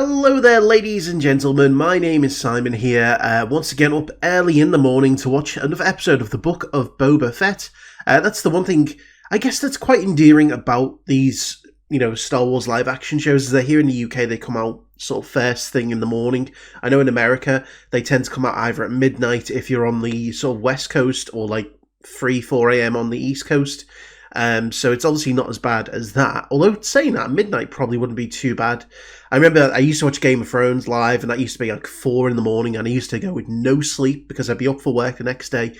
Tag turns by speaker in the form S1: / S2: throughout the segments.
S1: Hello there, ladies and gentlemen. My name is Simon here, once again up early in the morning to watch another episode of the Book of Boba Fett. That's the one thing, I guess, that's quite endearing about these, Star Wars live-action shows, is that here in the UK they come out sort of first thing in the morning. I know in America they tend to come out either at midnight if you're on the sort of West Coast, or like 3-4 a.m. on the East Coast. So it's obviously not as bad as that. Although saying that, midnight probably wouldn't be too bad. I remember I used to watch Game of Thrones live, and that used to be like 4 in the morning, and I used to go with no sleep because I'd be up for work the next day.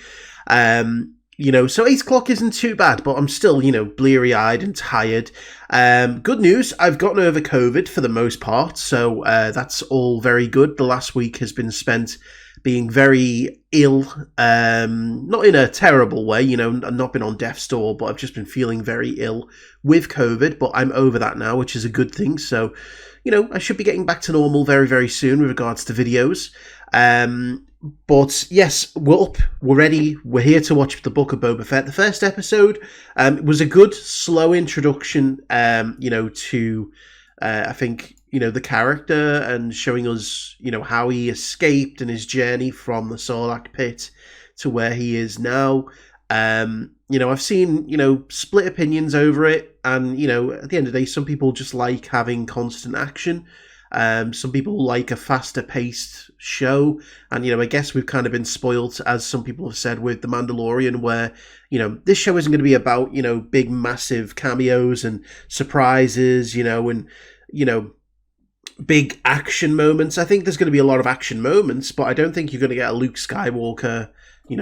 S1: So 8 o'clock isn't too bad, but I'm still, bleary-eyed and tired. Good news, I've gotten over COVID for the most part, so that's all very good. The last week has been spent being very ill, not in a terrible way, I've not been on death's door, but I've just been feeling very ill with COVID, but I'm over that now, which is a good thing. So, I should be getting back to normal very, very soon with regards to videos. But yes, we're up, we're ready, we're here to watch the Book of Boba Fett. The first episode was a good, slow introduction, to, I think, the character, and showing us, how he escaped and his journey from the Sarlacc pit to where he is now. I've seen, split opinions over it, and, at the end of the day, some people just like having constant action. Some people like a faster paced show, and I guess we've kind of been spoiled, as some people have said, with The Mandalorian, where this show isn't going to be about big massive cameos and surprises, and big action moments. I think there's going to be a lot of action moments, but I don't think you're going to get a Luke Skywalker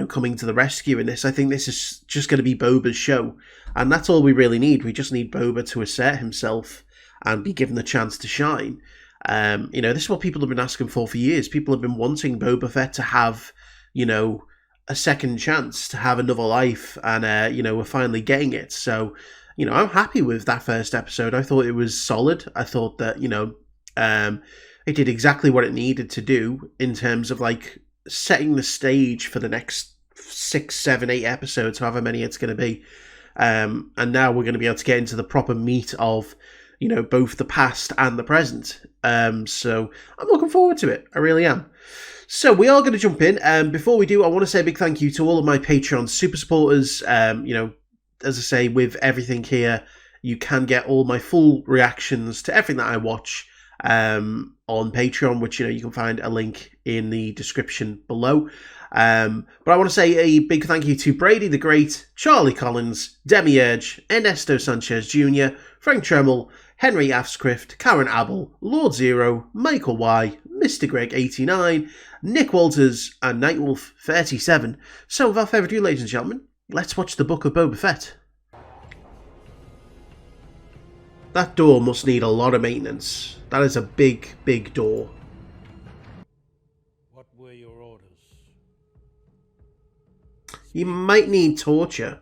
S1: coming to the rescue in this. I think this is just going to be Boba's show, and that's all we really need. We just need Boba to assert himself and be given the chance to shine. This is what people have been asking for years. People have been wanting Boba Fett to have, a second chance, to have another life, and, we're finally getting it. So, I'm happy with that first episode. I thought it was solid. I thought that, it did exactly what it needed to do in terms of, like, setting the stage for the next 6, 7, 8 episodes, however many it's going to be. And now we're going to be able to get into the proper meat of, both the past and the present. So I'm looking forward to it. I really am. So we are going to jump in. Before we do, I want to say a big thank you to all of my Patreon super supporters. As I say, with everything here, you can get all my full reactions to everything that I watch on Patreon, which, you can find a link in the description below. But I want to say a big thank you to Brady the Great, Charlie Collings, Demiurge, Ernesto Sanchez Jr, Frank Tremel, Henri Afschrift, Karen Abel, Lord Zero, Michael Y, Mr. Greg 89, Nick Walters, and Nightwolf 37. So without further ado, ladies and gentlemen, let's watch the Book of Boba Fett. That door must need a lot of maintenance. That is a big, big door.
S2: What were your orders?
S1: You might need torture.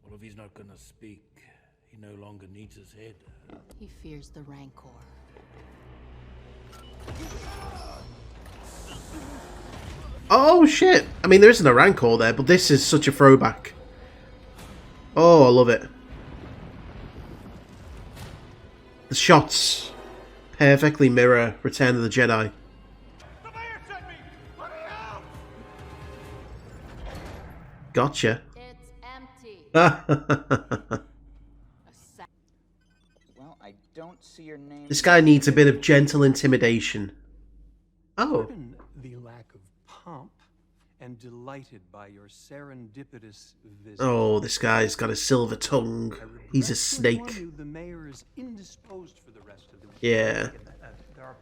S2: Well, if he's not gonna speak, he no longer needs his head.
S3: He fears the Rancor.
S1: Oh shit! I mean, there isn't a Rancor there, but this is such a throwback. Oh, I love it. The shots perfectly mirror Return of the Jedi.
S2: The mayor sent me! Let me out!
S1: Gotcha.
S3: It's empty.
S4: Well, I don't see your name.
S1: This guy needs a bit of gentle intimidation. Oh.
S5: Pardon the lack of pomp, and delighted by your serendipitous visit.
S1: Oh, this guy's got a silver tongue. He's a snake.
S5: The mayor is indisposed for the rest of the week.
S1: Yeah.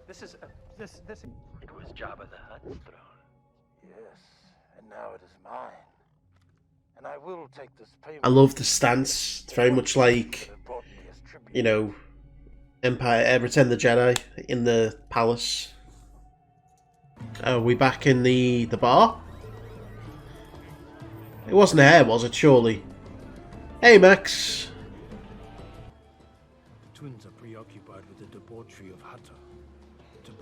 S5: This.
S6: It was Jabba the Hutt's throne.
S7: Yes, and now it is mine. And I will take this payment.
S1: I love the stance. It's very much like, Empire, Return of the Jedi in the palace. Oh, are we back in the bar? It wasn't here, was it, surely? Hey, Max.
S2: The twins are preoccupied with the debauchery of Hutta.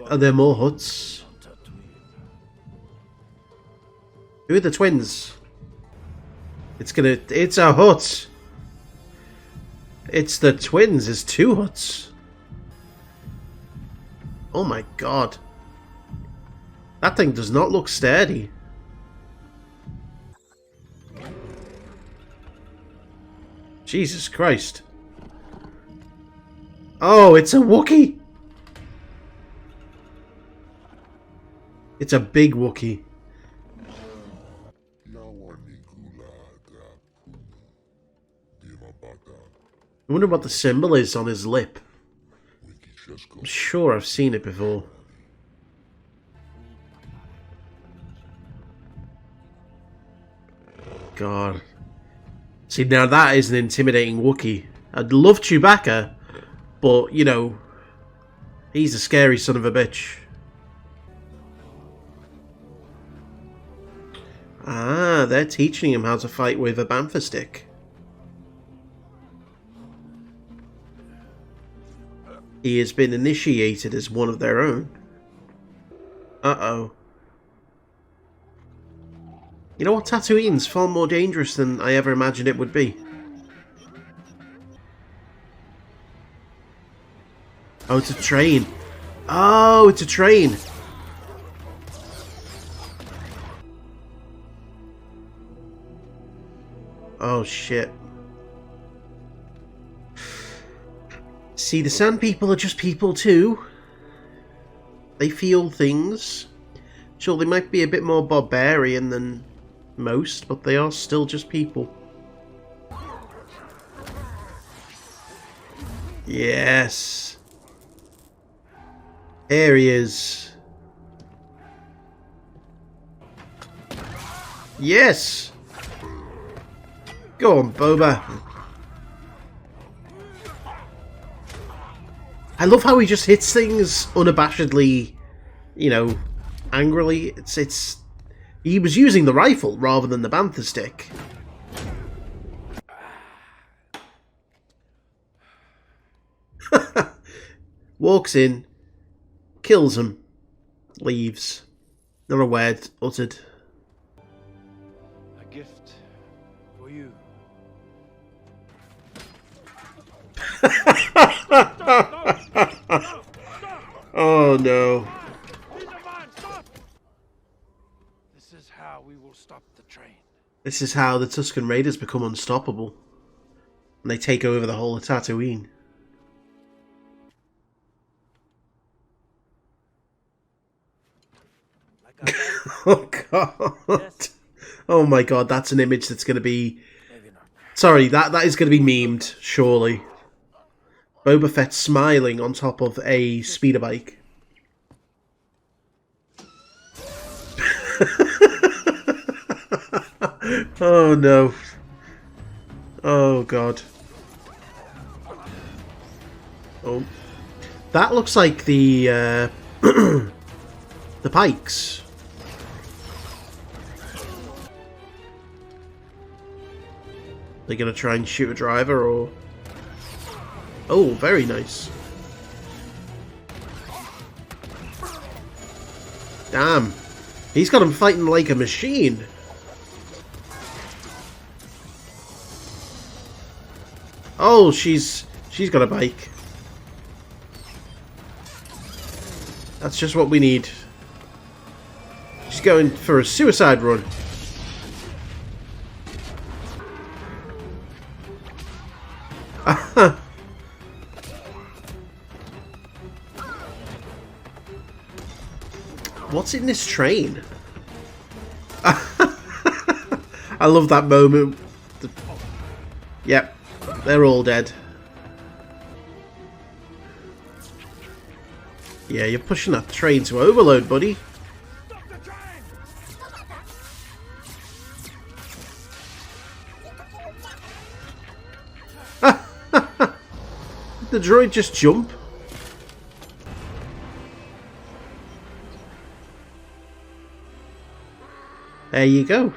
S1: Are there more huts?
S2: On Tatooine.
S1: Who are the twins? It's a hut. It's the twins. It's 2 huts. Oh my god. That thing does not look sturdy. Jesus Christ. Oh, it's a Wookiee. It's a big Wookiee. I wonder what the symbol is on his lip. I'm sure I've seen it before. God. See, now that is an intimidating Wookiee. I'd love Chewbacca, but, you know, he's a scary son of a bitch. Ah, they're teaching him how to fight with a bantha stick. He has been initiated as one of their own. Uh-oh. You know what? Tatooine's far more dangerous than I ever imagined it would be. Oh, it's a train. Oh, it's a train. Oh, shit. See, the Sand People are just people too. They feel things. Sure, they might be a bit more barbarian than most, but they are still just people. Yes. Here he is. Yes! Go on, Boba. I love how he just hits things unabashedly, you know, angrily. It's he was using the rifle rather than the bantha stick. Walks in, kills him, leaves. Not a word uttered.
S2: A gift for you.
S1: Oh no.
S2: This is how we will stop the train.
S1: This is how the Tusken Raiders become unstoppable. And they take over the whole of Tatooine. Oh god. Oh my god, that's an image that's going to be... Sorry, that is going to be memed, surely. Boba Fett smiling on top of a speeder bike. Oh no. Oh god. Oh. That looks like the the pikes. They're gonna try and shoot a driver, or... Oh, very nice. Damn. He's got him fighting like a machine. Oh, she's got a bike. That's just what we need. She's going for a suicide run. What's in this train? I love that moment. Yep, they're all dead. Yeah, you're pushing that train to overload, buddy. Did the droid just jump? There you go.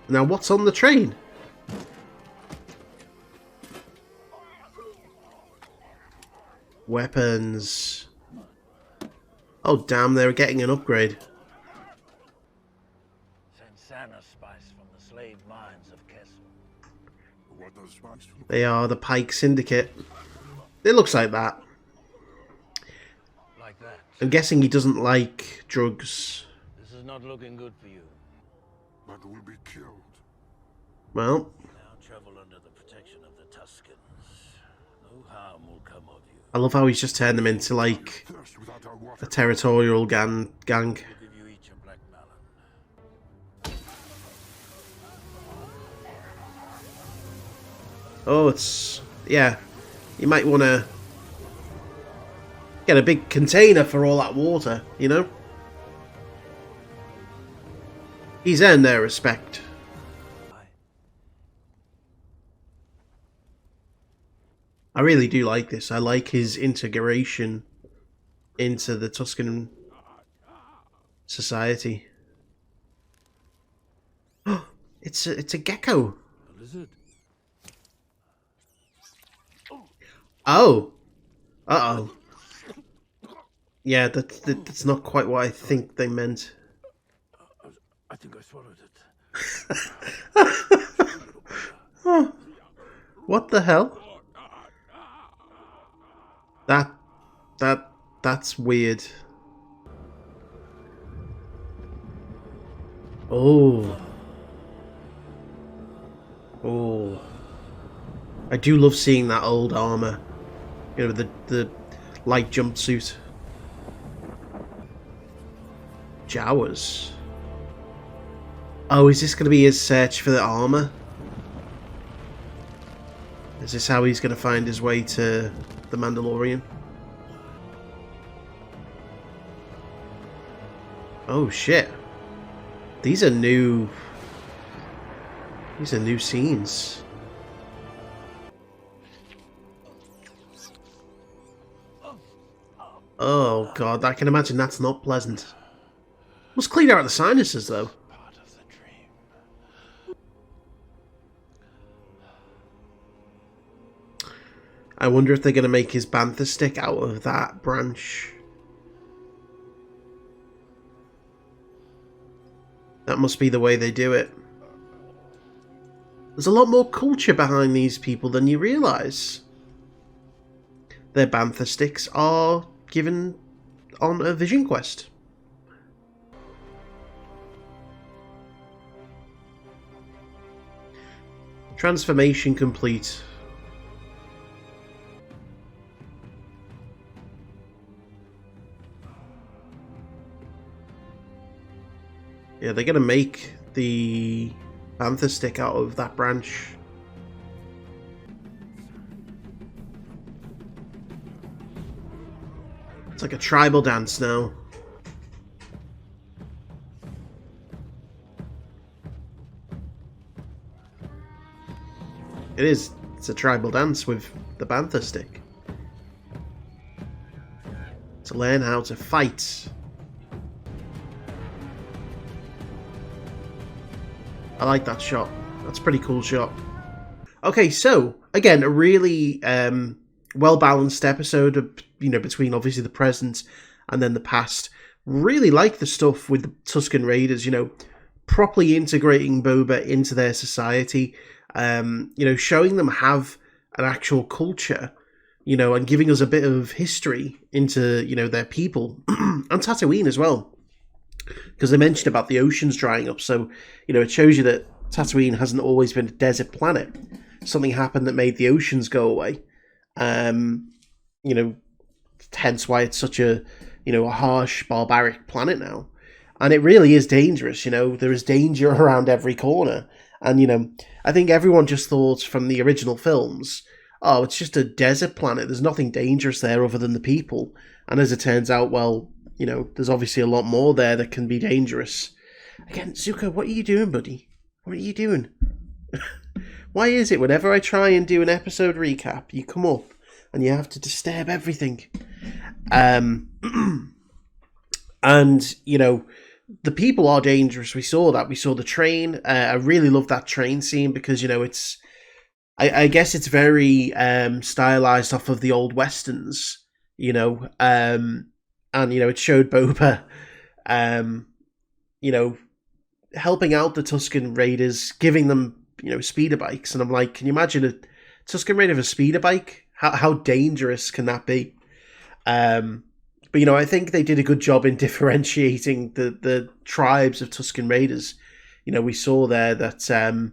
S1: Now what's on the train? Weapons. Oh damn, they're getting an upgrade.
S2: Sansana spice from the slave mines of Kessel.
S1: They are the Pike Syndicate. It looks like that. I'm guessing he doesn't like drugs.
S2: This is not looking good for you.
S8: But will be killed.
S1: Well,
S2: Now travel under the protection of the Tuscans. No harm will come of you.
S1: I love how he's just turned them into, like,
S8: Thirst without our water.
S1: a territorial gang.
S2: We'll give you each a black melon.
S1: Oh, it's... yeah. You might want to get a big container for all that water, you know? He's earned their respect. I really do like this. I like his integration into the Tuscan society. It's a gecko.
S2: A lizard.
S1: Oh. Uh-oh. Yeah, that's not quite what I think they meant.
S2: I think I swallowed it.
S1: Oh. What the hell? That's weird. Oh. Oh. I do love seeing that old armor. You know, the light jumpsuit. Jawas. Oh, is this going to be his search for the armor? Is this how he's going to find his way to the Mandalorian? Oh shit. These are new scenes. Oh god, I can imagine that's not pleasant. Must clean out the sinuses though.
S2: Part of the dream.
S1: I wonder if they're going to make his bantha stick out of that branch. That must be the way they do it. There's a lot more culture behind these people than you realise. Their bantha sticks are given on a vision quest. Transformation complete. Yeah, they're gonna make the bantha stick out of that branch. It's like a tribal dance now. It is. It's a tribal dance with the bantha stick. To learn how to fight. I like that shot. That's a pretty cool shot. Okay, so again, a really well-balanced episode of, between obviously the present and then the past. Really like the stuff with the Tusken Raiders, properly integrating Boba into their society, showing them have an actual culture, and giving us a bit of history into, their people and Tatooine as well. Because they mentioned about the oceans drying up, so, it shows you that Tatooine hasn't always been a desert planet. Something happened that made the oceans go away. Hence why it's such a, a harsh, barbaric planet now. And it really is dangerous, there is danger around every corner. And, I think everyone just thought from the original films, oh, it's just a desert planet, there's nothing dangerous there other than the people. And as it turns out, well, there's obviously a lot more there that can be dangerous. Again, Zuko, what are you doing, buddy? What are you doing? Why is it whenever I try and do an episode recap, you come up and you have to disturb everything? And, the people are dangerous. We saw that. We saw the train. I really love that train scene because, it's... I guess it's very stylized off of the old westerns, and, it showed Boba, helping out the Tusken Raiders, giving them, speeder bikes. And I'm like, can you imagine a Tusken Raider with a speeder bike? How dangerous can that be? But, you know, I think they did a good job in differentiating the tribes of Tusken Raiders. You know, we saw there that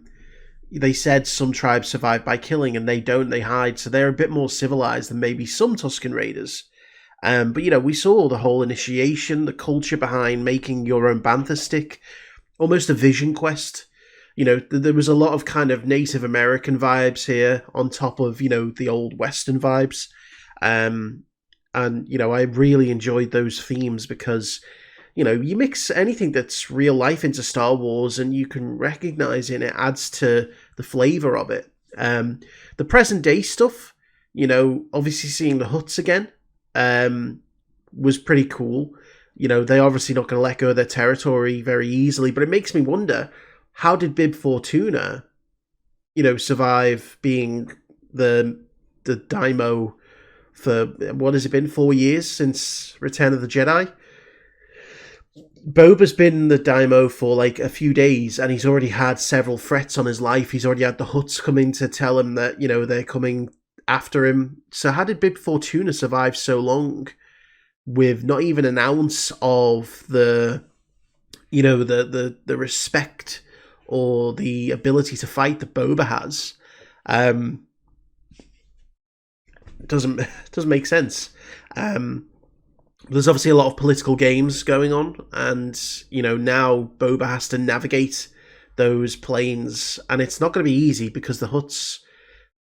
S1: they said some tribes survive by killing and they don't, they hide. So they're a bit more civilized than maybe some Tusken Raiders. But, you know, we saw the whole initiation, the culture behind making your own bantha stick, almost a vision quest. You know, there was a lot of kind of Native American vibes here on top of, you know, the old Western vibes. And, you know, I really enjoyed those themes because, you know, you mix anything that's real life into Star Wars and you can recognize it and it adds to the flavor of it. The present day stuff, you know, obviously seeing the Hutts again was pretty cool. You know, they're obviously not going to let go of their territory very easily, but it makes me wonder, how did Bib Fortuna, you know, survive being the daimyo for, what has it been, 4 years since Return of the Jedi? Boba's been the daimyo for like a few days and he's already had several threats on his life. He's already had the Hutts coming to tell him that, you know, they're coming after him. So how did Bib Fortuna survive so long with not even an ounce of the, you know, the respect or the ability to fight that Boba has? Doesn't make sense. There's obviously a lot of political games going on, and you know now Boba has to navigate those planes, and it's not going to be easy because the Hutts,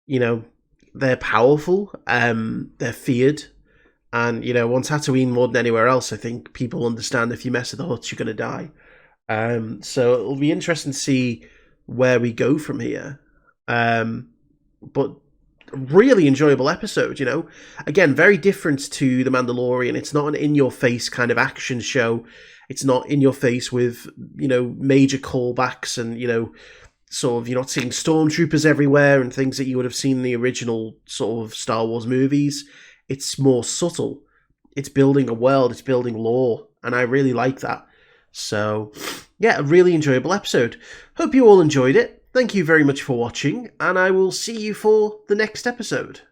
S1: you know, they're powerful, they're feared, and you know on Tatooine more than anywhere else, I think people understand if you mess with the Hutts, you're going to die. So it'll be interesting to see where we go from here. But really enjoyable episode, you know. Again, very different to The Mandalorian. It's not an in-your-face kind of action show. It's not in your face with, you know, major callbacks and, you know, sort of, you're not seeing stormtroopers everywhere and things that you would have seen in the original sort of Star Wars movies. It's more subtle. It's building a world. It's building lore. And I really like that. So, yeah, a really enjoyable episode. Hope you all enjoyed it. Thank you very much for watching, and I will see you for the next episode.